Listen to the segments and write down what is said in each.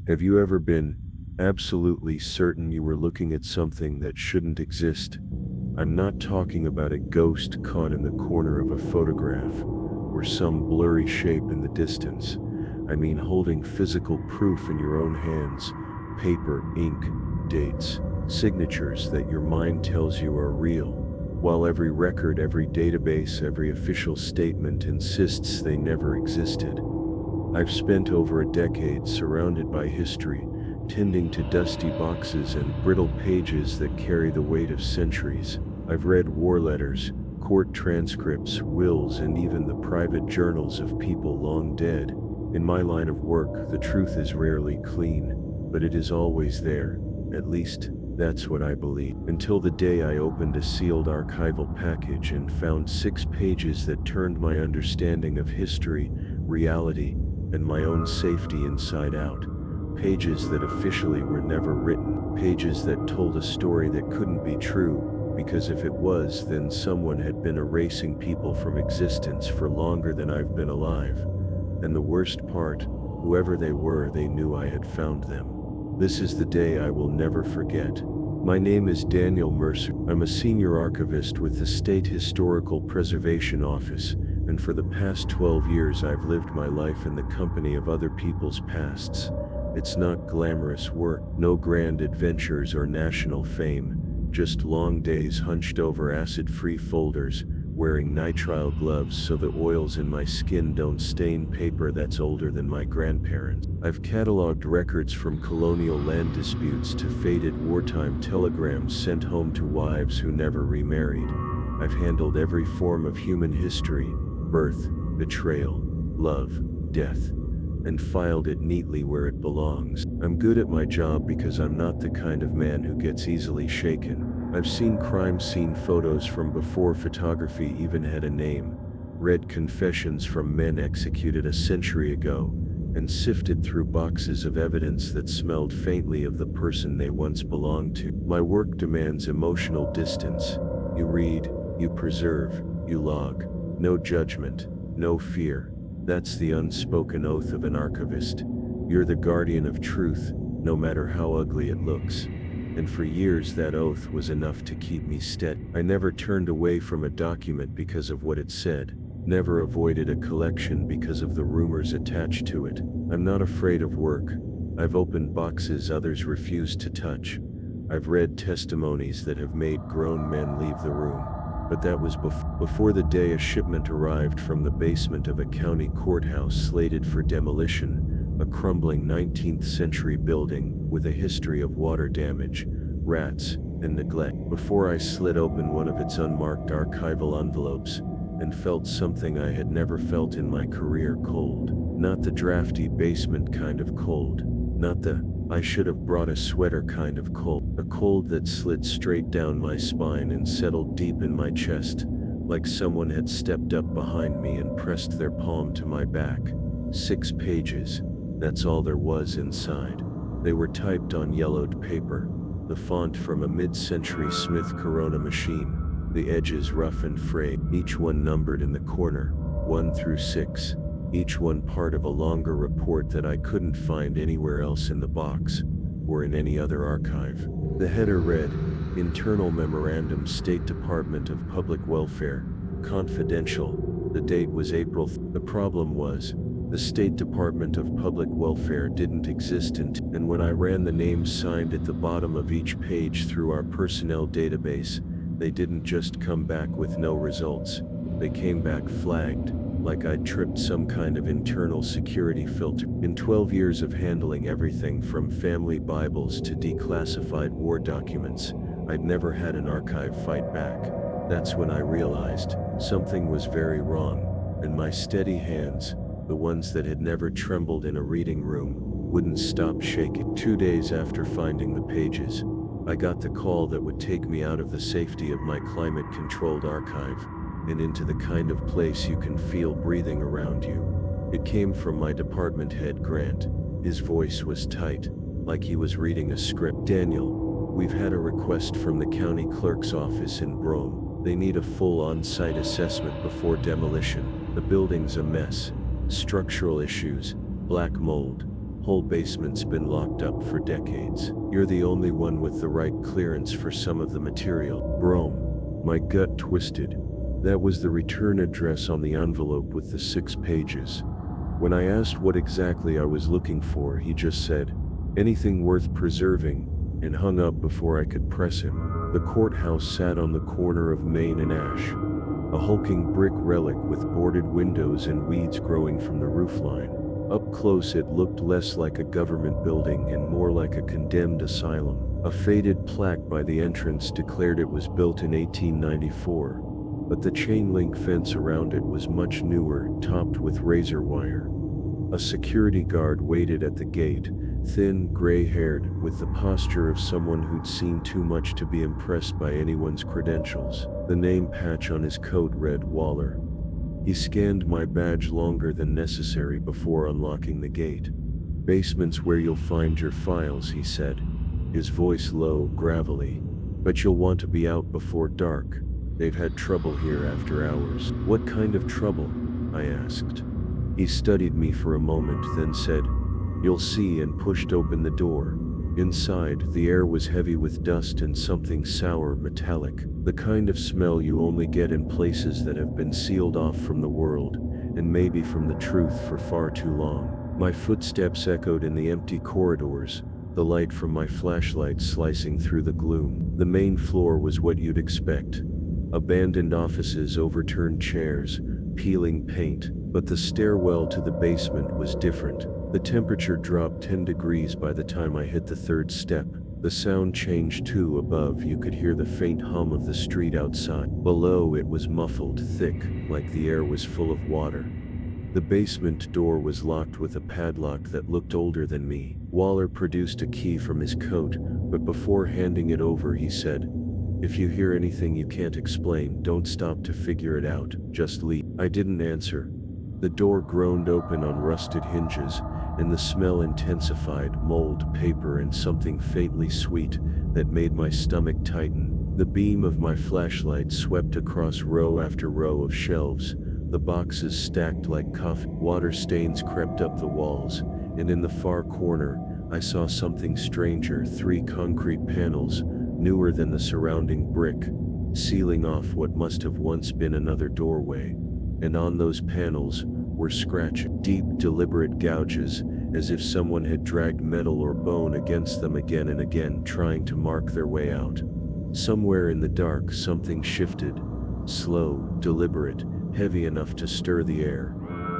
Have you ever been absolutely certain you were looking at something that shouldn't exist? I'm not talking about a ghost caught in the corner of a photograph or some blurry shape in the distance. I mean holding physical proof in your own hands, paper, ink, dates, signatures that your mind tells you are real, while every record, every database, every official statement insists they never existed. I've spent over a decade surrounded by history, tending to dusty boxes and brittle pages that carry the weight of centuries. I've read war letters, court transcripts, wills, and even the private journals of people long dead. In my line of work, the truth is rarely clean, but it is always there. At least, that's what I believe. Until the day I opened a sealed archival package and found 6 pages that turned my understanding of history, reality, and my own safety inside out. Pages that officially were never written. Pages that told a story that couldn't be true, because if it was, then someone had been erasing people from existence for longer than I've been alive. And the worst part, whoever they were, they knew I had found them. This is the day I will never forget. My name is Daniel Mercer. I'm a senior archivist with the State Historical Preservation Office, and for the past 12 years I've lived my life in the company of other people's pasts. It's not glamorous work, no grand adventures or national fame, just long days hunched over acid-free folders, wearing nitrile gloves so the oils in my skin don't stain paper that's older than my grandparents. I've cataloged records from colonial land disputes to faded wartime telegrams sent home to wives who never remarried. I've handled every form of human history, birth, betrayal, love, death, and filed it neatly where it belongs. I'm good at my job because I'm not the kind of man who gets easily shaken. I've seen crime scene photos from before photography even had a name, read confessions from men executed a century ago, and sifted through boxes of evidence that smelled faintly of the person they once belonged to. My work demands emotional distance. You read, you preserve, you log. No judgment, no fear. That's the unspoken oath of an archivist. You're the guardian of truth, no matter how ugly it looks. And for years that oath was enough to keep me steady. I never turned away from a document because of what it said, never avoided a collection because of the rumors attached to it. I'm not afraid of work. I've opened boxes others refuse to touch. I've read testimonies that have made grown men leave the room. But that was before the day a shipment arrived from the basement of a county courthouse slated for demolition, a crumbling 19th century building with a history of water damage, rats, and neglect. Before I slid open one of its unmarked archival envelopes and felt something I had never felt in my career: cold. Not the drafty basement kind of cold, not the I should have brought a sweater kind of cold. A cold that slid straight down my spine and settled deep in my chest, like someone had stepped up behind me and pressed their palm to my back. 6 pages. That's all there was inside. They were typed on yellowed paper, the font from a mid-century Smith Corona machine, the edges rough and frayed, each one numbered in the corner, 1 through 6. Each one part of a longer report that I couldn't find anywhere else in the box, or in any other archive. The header read, Internal Memorandum, State Department of Public Welfare, Confidential. The date was April. The problem was, the State Department of Public Welfare didn't exist and when I ran the names signed at the bottom of each page through our personnel database, they didn't just come back with no results. They came back flagged, like I'd tripped some kind of internal security filter. In 12 years of handling everything from family Bibles to declassified war documents, I'd never had an archive fight back. That's when I realized something was very wrong, and my steady hands, the ones that had never trembled in a reading room, wouldn't stop shaking. 2 days after finding the pages, I got the call that would take me out of the safety of my climate-controlled archive and into the kind of place you can feel breathing around you. It came from my department head, Grant. His voice was tight, like he was reading a script. Daniel, we've had a request from the county clerk's office in Brome. They need a full on-site assessment before demolition. The building's a mess. Structural issues, black mold, Whole basement's been locked up for decades. You're the only one with the right clearance for some of the material. Brom. My gut twisted. That was the return address on the envelope with the 6 pages. When I asked what exactly I was looking for, he just said, "Anything worth preserving," and hung up before I could press him. The courthouse sat on the corner of Main and Ash, a hulking brick relic with boarded windows and weeds growing from the roofline. Up close it looked less like a government building and more like a condemned asylum. A faded plaque by the entrance declared it was built in 1894, but the chain-link fence around it was much newer, topped with razor wire. A security guard waited at the gate, thin, gray-haired, with the posture of someone who'd seen too much to be impressed by anyone's credentials. The name patch on his coat read Waller. He scanned my badge longer than necessary before unlocking the gate. "Basement's where you'll find your files," he said, his voice low, gravelly. "But you'll want to be out before dark. They've had trouble here after hours." "What kind of trouble?" I asked. He studied me for a moment, then said, "You'll see," and pushed open the door. Inside, the air was heavy with dust and something sour, metallic, the kind of smell you only get in places that have been sealed off from the world, and maybe from the truth, for far too long. My footsteps echoed in the empty corridors, the light from my flashlight slicing through the gloom. The main floor was what you'd expect. Abandoned offices, overturned chairs, peeling paint, but the stairwell to the basement was different. The temperature dropped 10 degrees by the time I hit the 3rd step. The sound changed too. Above, you could hear the faint hum of the street outside. Below, it was muffled, thick, like the air was full of water. The basement door was locked with a padlock that looked older than me. Waller produced a key from his coat, but before handing it over he said, "If you hear anything you can't explain, don't stop to figure it out, just leave." I didn't answer. The door groaned open on rusted hinges, and the smell intensified, mold, paper, and something faintly sweet that made my stomach tighten. The beam of my flashlight swept across row after row of shelves, the boxes stacked like coffee. Water stains crept up the walls, and in the far corner, I saw something stranger: 3 concrete panels, newer than the surrounding brick, sealing off what must have once been another doorway. And on those panels were scratches, deep, deliberate gouges, as if someone had dragged metal or bone against them again and again, trying to mark their way out. Somewhere in the dark, something shifted, slow, deliberate, heavy enough to stir the air.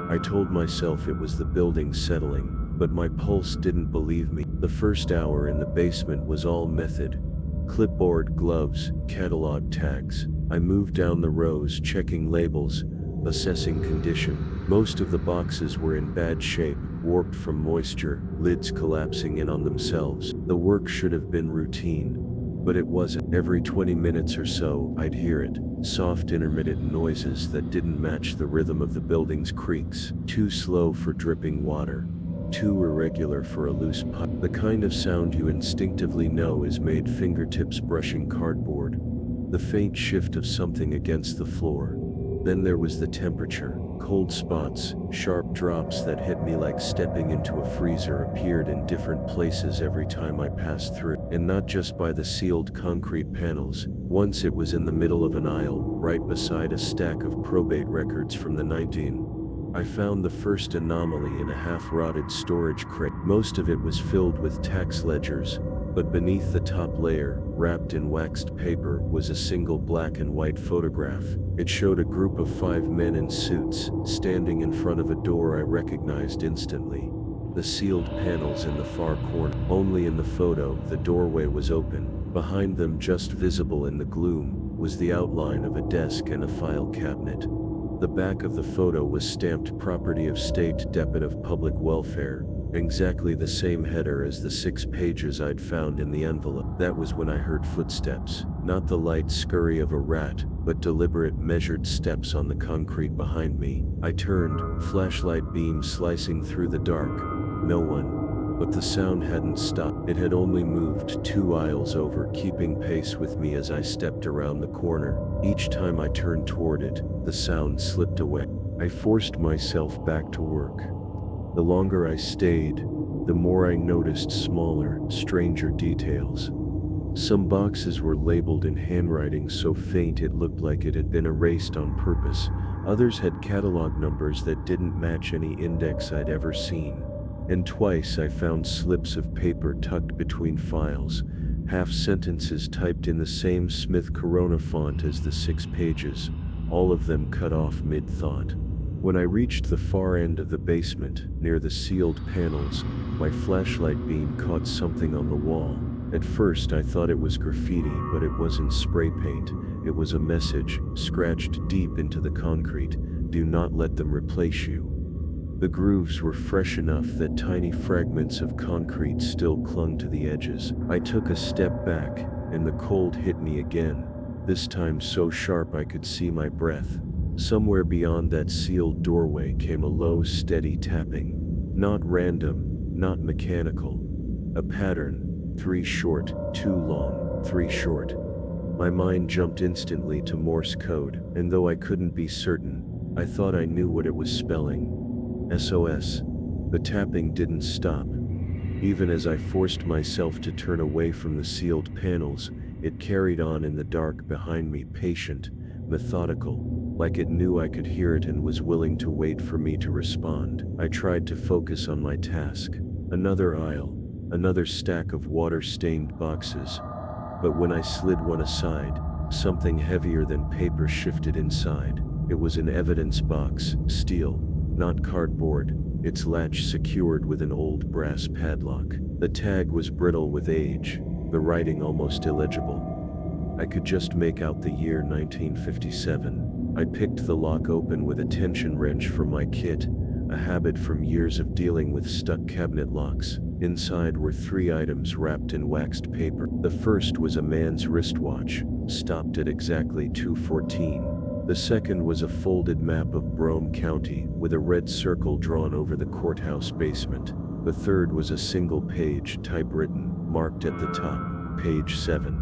I told myself it was the building settling, but my pulse didn't believe me. The first hour in the basement was all method. Clipboard, gloves, catalog tags. I moved down the rows, checking labels, assessing condition. Most of the boxes were in bad shape, warped from moisture, lids collapsing in on themselves. The work should have been routine, but it wasn't. Every 20 minutes or so, I'd hear it. Soft, intermittent noises that didn't match the rhythm of the building's creaks. Too slow for dripping water. Too irregular for a loose pipe. The kind of sound you instinctively know is made fingertips brushing cardboard. The faint shift of something against the floor. Then there was the temperature. Cold spots, sharp drops that hit me like stepping into a freezer, appeared in different places every time I passed through. And not just by the sealed concrete panels. Once it was in the middle of an aisle, right beside a stack of probate records from the 19. I found the first anomaly in a half-rotted storage crate. Most of it was filled with tax ledgers, but beneath the top layer, wrapped in waxed paper, was a single black and white photograph. It showed a group of 5 men in suits, standing in front of a door I recognized instantly. The sealed panels in the far corner. Only in the photo, the doorway was open. Behind them, just visible in the gloom, was the outline of a desk and a file cabinet. The back of the photo was stamped "Property of State, Depot of Public Welfare," exactly the same header as the 6 pages I'd found in the envelope. That was when I heard footsteps. Not the light scurry of a rat, but deliberate, measured steps on the concrete behind me. I turned, flashlight beam slicing through the dark. No one. But the sound hadn't stopped. It had only moved 2 aisles over, keeping pace with me as I stepped around the corner. Each time I turned toward it, the sound slipped away. I forced myself back to work. The longer I stayed, the more I noticed smaller, stranger details. Some boxes were labeled in handwriting so faint it looked like it had been erased on purpose. Others had catalog numbers that didn't match any index I'd ever seen. And twice I found slips of paper tucked between files, half sentences typed in the same Smith Corona font as the 6 pages, all of them cut off mid-thought. When I reached the far end of the basement, near the sealed panels, my flashlight beam caught something on the wall. At first I thought it was graffiti, but it wasn't spray paint. It was a message, scratched deep into the concrete: "Do not let them replace you." The grooves were fresh enough that tiny fragments of concrete still clung to the edges. I took a step back, and the cold hit me again, this time so sharp I could see my breath. Somewhere beyond that sealed doorway came a low, steady tapping. Not random, not mechanical. A pattern. 3 short, 2 long, 3 short. My mind jumped instantly to Morse code, and though I couldn't be certain, I thought I knew what it was spelling. SOS. The tapping didn't stop. Even as I forced myself to turn away from the sealed panels, it carried on in the dark behind me, patient, methodical, like it knew I could hear it and was willing to wait for me to respond. I tried to focus on my task. Another aisle. Another stack of water-stained boxes. But when I slid one aside, something heavier than paper shifted inside. It was an evidence box, steel, not cardboard, its latch secured with an old brass padlock. The tag was brittle with age, the writing almost illegible. I could just make out the year 1957. I picked the lock open with a tension wrench from my kit, a habit from years of dealing with stuck cabinet locks. Inside were 3 items wrapped in waxed paper. The first was a man's wristwatch, stopped at exactly 2:14. The second was a folded map of Brome County, with a red circle drawn over the courthouse basement. The third was a single page, typewritten, marked at the top, page 7.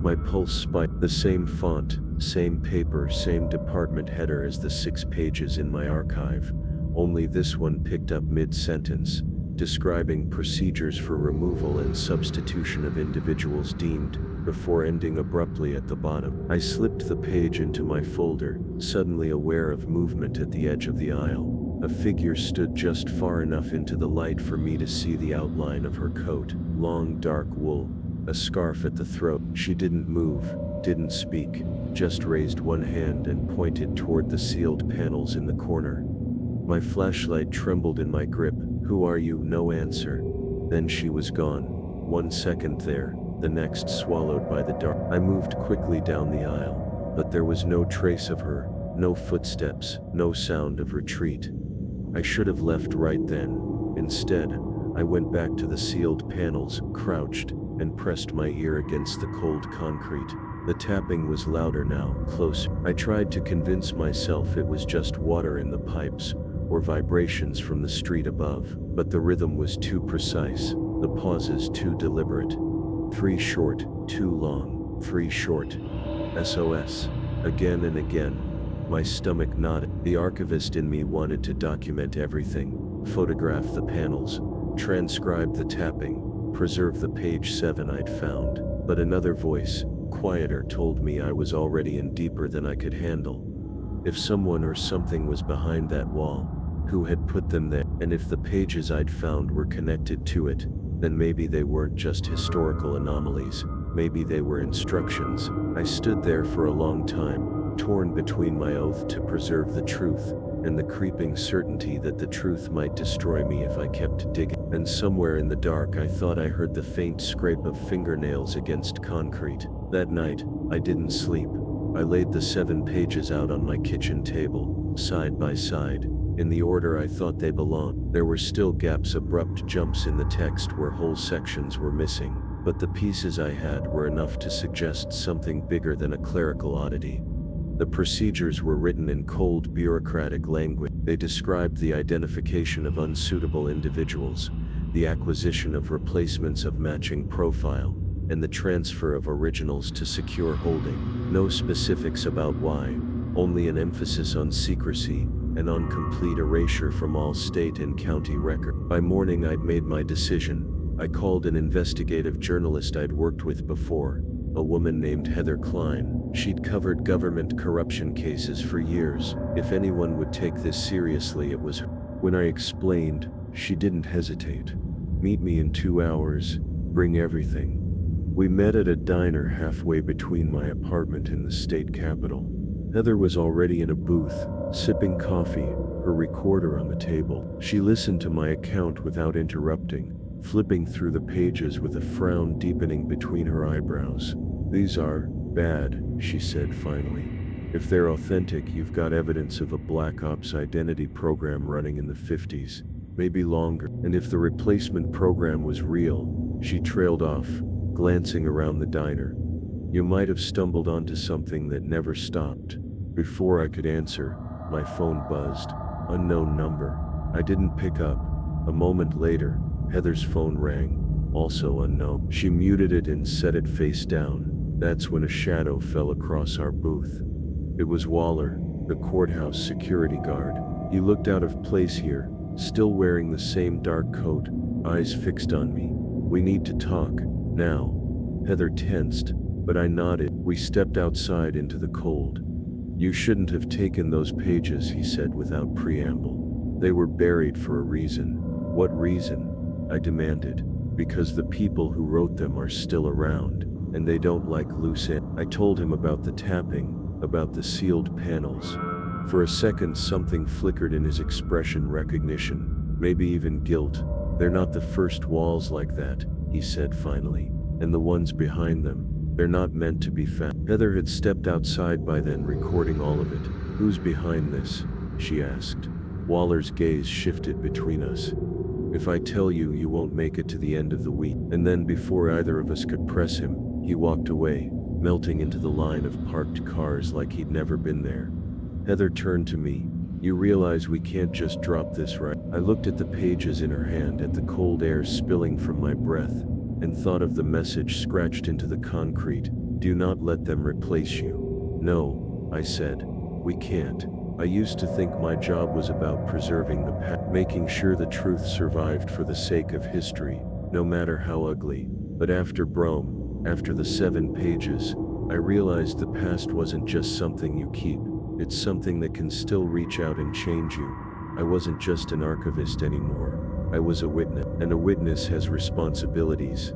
My pulse spiked. The same font, same paper, same department header as the 6 pages in my archive, only this one picked up mid-sentence, describing procedures for removal and substitution of individuals deemed, before ending abruptly at the bottom. I slipped the page into my folder, suddenly aware of movement at the edge of the aisle. A figure stood just far enough into the light for me to see the outline of her coat, long dark wool, a scarf at the throat. She didn't move, didn't speak, just raised one hand and pointed toward the sealed panels in the corner. My flashlight trembled in my grip. "Who are you?" No answer. Then she was gone. 1 second there, the next swallowed by the dark. I moved quickly down the aisle, but there was no trace of her, no footsteps, no sound of retreat. I should have left right then. Instead, I went back to the sealed panels, crouched, and pressed my ear against the cold concrete. The tapping was louder now, closer. I tried to convince myself it was just water in the pipes, or vibrations from the street above, but the rhythm was too precise, the pauses too deliberate. 3 short, 2 long, 3 short. SOS. Again and again. My stomach nodded. The archivist in me wanted to document everything, photograph the panels, transcribe the tapping, preserve the page 7 I'd found. But another voice, quieter, told me I was already in deeper than I could handle. If someone or something was behind that wall, who had put them there? And if the pages I'd found were connected to it, then maybe they weren't just historical anomalies, maybe they were instructions. I stood there for a long time, torn between my oath to preserve the truth, and the creeping certainty that the truth might destroy me if I kept digging. And somewhere in the dark I thought I heard the faint scrape of fingernails against concrete. That night, I didn't sleep. I laid the 7 pages out on my kitchen table, side by side, in the order I thought they belonged. There were still gaps, abrupt jumps in the text where whole sections were missing, but the pieces I had were enough to suggest something bigger than a clerical oddity. The procedures were written in cold, bureaucratic language. They described the identification of unsuitable individuals, the acquisition of replacements of matching profile, and the transfer of originals to secure holding. No specifics about why, only an emphasis on secrecy, and on complete erasure from all state and county record. By morning I'd made my decision. I called an investigative journalist I'd worked with before, a woman named Heather Klein. She'd covered government corruption cases for years. If anyone would take this seriously, it was her. When I explained, she didn't hesitate. Meet me in 2 hours, bring everything. We met at a diner halfway between my apartment and the state capitol. Heather was already in a booth, sipping coffee, her recorder on the table. She listened to my account without interrupting, flipping through the pages with a frown deepening between her eyebrows. "These are bad," she said finally. "If they're authentic, you've got evidence of a black ops identity program running in the 50s, maybe longer. And if the replacement program was real," she trailed off, glancing around the diner, "you might have stumbled onto something that never stopped." Before I could answer, my phone buzzed. Unknown number. I didn't pick up. A moment later, Heather's phone rang, also unknown. She muted it and set it face down. That's when a shadow fell across our booth. It was Waller, the courthouse security guard. He looked out of place here, still wearing the same dark coat, eyes fixed on me. "We need to talk, now." Heather tensed, but I nodded. We stepped outside into the cold. "You shouldn't have taken those pages," he said without preamble. "They were buried for a reason." "What reason?" I demanded. "Because the people who wrote them are still around, and they don't like loose ends." I told him about the tapping, about the sealed panels. For a second something flickered in his expression, recognition, maybe even guilt. "They're not the first walls like that," he said finally. "And the ones behind them, they're not meant to be found." Heather had stepped outside by then, recording all of it. "Who's behind this?" she asked. Waller's gaze shifted between us. "If I tell you, you won't make it to the end of the week." And then before either of us could press him, he walked away, melting into the line of parked cars like he'd never been there. Heather turned to me. "You realize we can't just drop this, right?" I looked at the pages in her hand, at the cold air spilling from my breath, and thought of the message scratched into the concrete. "Do not let them replace you." "No," I said. "We can't. I used to think my job was about preserving the past, making sure the truth survived for the sake of history, no matter how ugly. But after Brome, after the 7 pages, I realized the past wasn't just something you keep. It's something that can still reach out and change you. I wasn't just an archivist anymore. I was a witness, and a witness has responsibilities."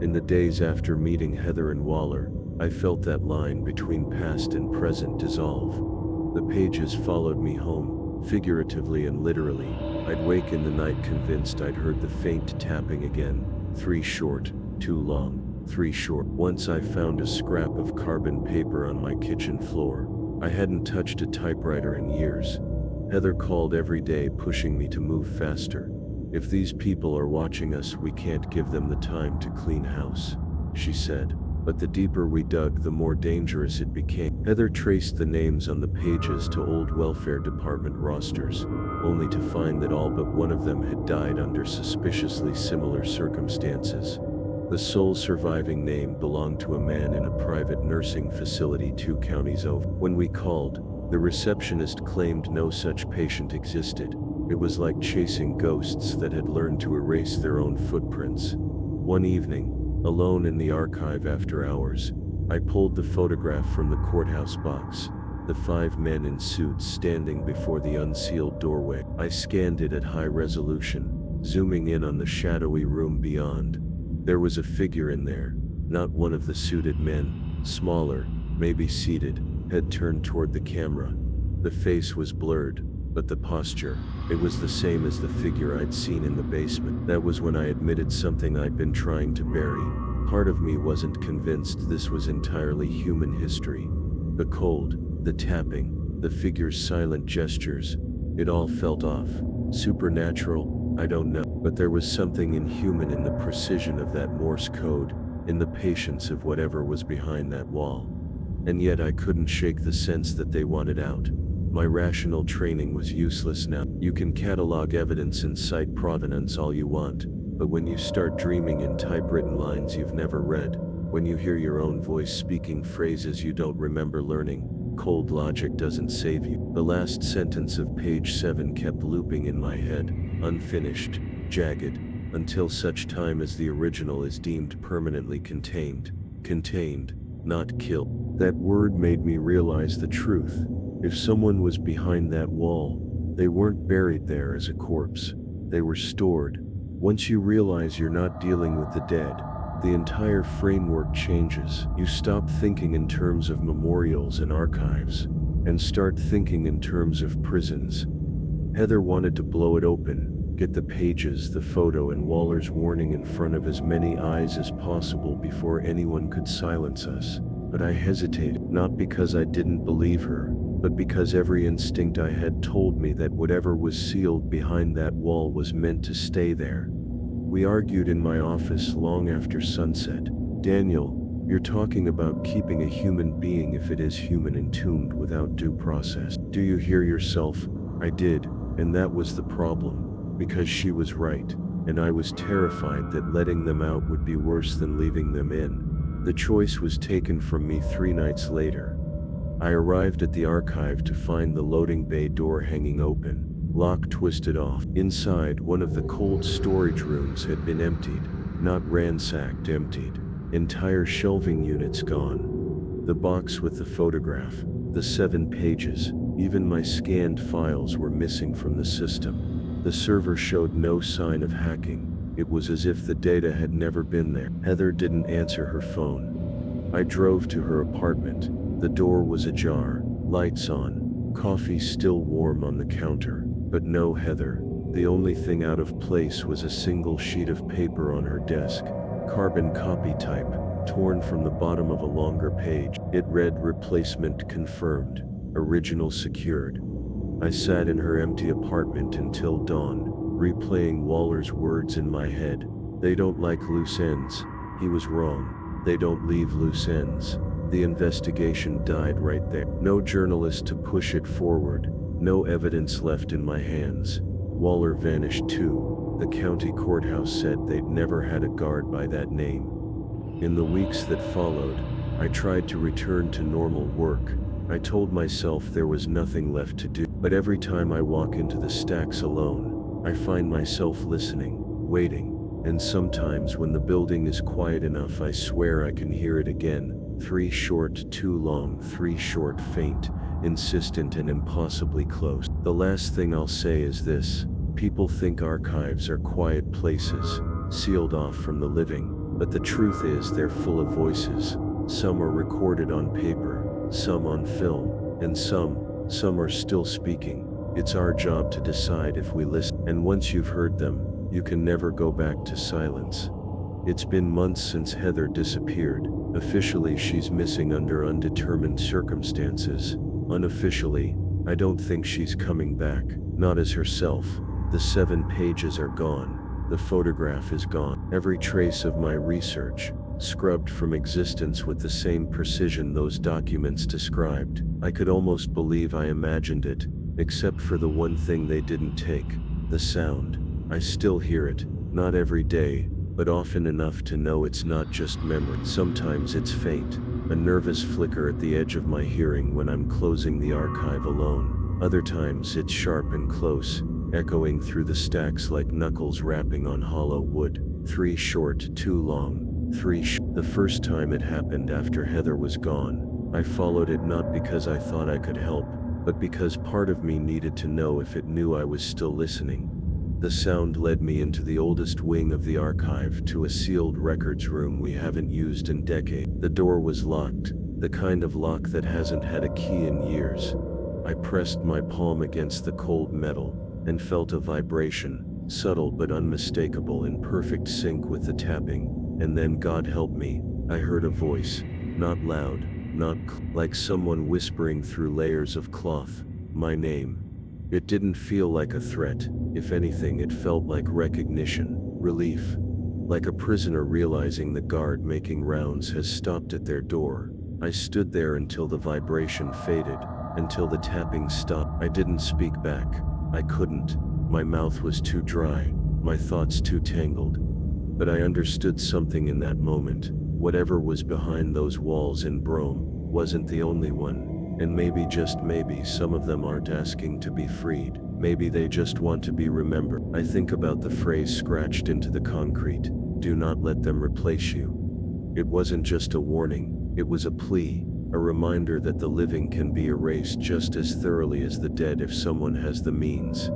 In the days after meeting Heather and Waller, I felt that line between past and present dissolve. The pages followed me home, figuratively and literally. I'd wake in the night convinced I'd heard the faint tapping again. 3 short, 2 long, 3 short. Once I found a scrap of carbon paper on my kitchen floor. I hadn't touched a typewriter in years. Heather called every day, pushing me to move faster. "If these people are watching us, we can't give them the time to clean house," she said. But the deeper we dug, the more dangerous it became. Heather traced the names on the pages to old welfare department rosters, only to find that all but one of them had died under suspiciously similar circumstances. The sole surviving name belonged to a man in a private nursing facility 2 counties over. When we called, the receptionist claimed no such patient existed. It was like chasing ghosts that had learned to erase their own footprints. One evening, alone in the archive after hours, I pulled the photograph from the courthouse box, the 5 men in suits standing before the unsealed doorway. I scanned it at high resolution, zooming in on the shadowy room beyond. There was a figure in there, not one of the suited men, smaller, maybe seated, head turned toward the camera. The face was blurred, but the posture, it was the same as the figure I'd seen in the basement. That was when I admitted something I'd been trying to bury. Part of me wasn't convinced this was entirely human history. The cold, the tapping, the figure's silent gestures, it all felt off. Supernatural? I don't know. But there was something inhuman in the precision of that Morse code, in the patience of whatever was behind that wall. And yet I couldn't shake the sense that they wanted out. My rational training was useless now. You can catalog evidence and cite provenance all you want, but when you start dreaming in typewritten lines you've never read, when you hear your own voice speaking phrases you don't remember learning, Cold logic doesn't save you. The last sentence of page 7 kept looping in my head, unfinished, jagged, until such time as the original is deemed permanently contained. Contained, not killed. That word made me realize the truth. If someone was behind that wall, they weren't buried there as a corpse. They were stored. Once you realize you're not dealing with the dead, the entire framework changes. You stop thinking in terms of memorials and archives, and start thinking in terms of prisons. Heather wanted to blow it open, get the pages, the photo, and Waller's warning in front of as many eyes as possible before anyone could silence us. But I hesitated, not because I didn't believe her, but because every instinct I had told me that whatever was sealed behind that wall was meant to stay there. We argued in my office long after sunset. Daniel, you're talking about keeping a human being, if it is human, entombed without due process. Do you hear yourself? I did, and that was the problem, because she was right, and I was terrified that letting them out would be worse than leaving them in. The choice was taken from me 3 nights later. I arrived at the archive to find the loading bay door hanging open, lock twisted off. Inside, one of the cold storage rooms had been emptied, not ransacked, emptied. Entire shelving units gone. The box with the photograph, the 7 pages, even my scanned files were missing from the system. The server showed no sign of hacking. It was as if the data had never been there. Heather didn't answer her phone. I drove to her apartment. The door was ajar, lights on, coffee still warm on the counter, but no Heather. The only thing out of place was a single sheet of paper on her desk, carbon copy type, torn from the bottom of a longer page. It read, "Replacement confirmed, original secured." I sat in her empty apartment until dawn, replaying Waller's words in my head. They don't like loose ends. He was wrong. They don't leave loose ends. The investigation died right there. No journalist to push it forward. No evidence left in my hands. Waller vanished too. The county courthouse said they'd never had a guard by that name. In the weeks that followed, I tried to return to normal work. I told myself there was nothing left to do. But every time I walk into the stacks alone, I find myself listening, waiting, and sometimes when the building is quiet enough, I swear I can hear it again. 3 short, 2 long, 3 short, faint, insistent, and impossibly close. The last thing I'll say is this. People think archives are quiet places, sealed off from the living, but the truth is they're full of voices. Some are recorded on paper, some on film, and some are still speaking. It's our job to decide if we listen, and once you've heard them, you can never go back to silence. It's been months since Heather disappeared. Officially, she's missing under undetermined circumstances. Unofficially, I don't think she's coming back, not as herself. The 7 pages are gone. The photograph is gone. Every trace of my research, scrubbed from existence with the same precision those documents described. I could almost believe I imagined it, except for the one thing they didn't take, the sound. I still hear it, not every day, but often enough to know it's not just memory. Sometimes it's faint, a nervous flicker at the edge of my hearing when I'm closing the archive alone. Other times it's sharp and close, echoing through the stacks like knuckles rapping on hollow wood. 3 short, 2 long, 3 The first time it happened after Heather was gone, I followed it not because I thought I could help, but because part of me needed to know if it knew I was still listening. The sound led me into the oldest wing of the archive, to a sealed records room we haven't used in decades. The door was locked, the kind of lock that hasn't had a key in years. I pressed my palm against the cold metal, and felt a vibration, subtle but unmistakable, in perfect sync with the tapping, and then, God help me, I heard a voice, not loud, not like someone whispering through layers of cloth, my name. It didn't feel like a threat. If anything, it felt like recognition, relief. Like a prisoner realizing the guard making rounds has stopped at their door. I stood there until the vibration faded, until the tapping stopped. I didn't speak back. I couldn't. My mouth was too dry, my thoughts too tangled. But I understood something in that moment. Whatever was behind those walls in Brome wasn't the only one. And maybe, just maybe, some of them aren't asking to be freed. Maybe they just want to be remembered. I think about the phrase scratched into the concrete, "Do not let them replace you." It wasn't just a warning, it was a plea, a reminder that the living can be erased just as thoroughly as the dead if someone has the means.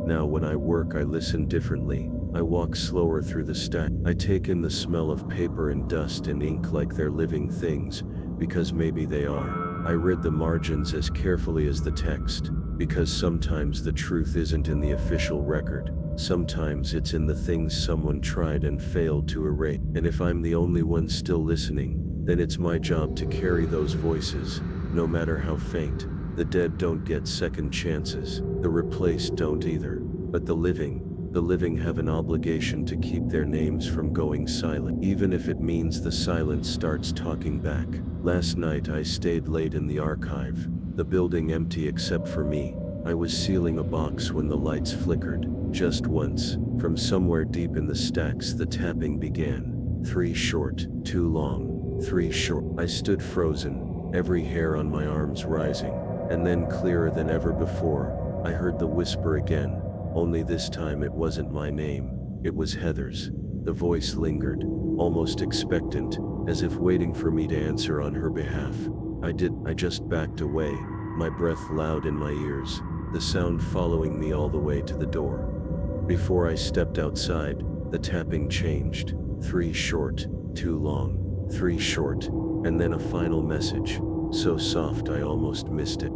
Now when I work, I listen differently. I walk slower through the stack. I take in the smell of paper and dust and ink like they're living things, because maybe they are. I read the margins as carefully as the text, because sometimes the truth isn't in the official record. Sometimes it's in the things someone tried and failed to erase. And if I'm the only one still listening, then it's my job to carry those voices, no matter how faint. The dead don't get second chances. The replaced don't either. But the living have an obligation to keep their names from going silent, even if it means the silence starts talking back. Last night I stayed late in the archive, the building empty except for me. I was sealing a box when the lights flickered, just once. From somewhere deep in the stacks the tapping began. 3 short, 2 long, 3 short. I stood frozen, every hair on my arms rising, and then clearer than ever before, I heard the whisper again. Only this time it wasn't my name, it was Heather's. The voice lingered, almost expectant, as if waiting for me to answer on her behalf. I just backed away, my breath loud in my ears, the sound following me all the way to the door. Before I stepped outside, the tapping changed. 3 short, 2 long, 3 short, and then a final message, so soft I almost missed it.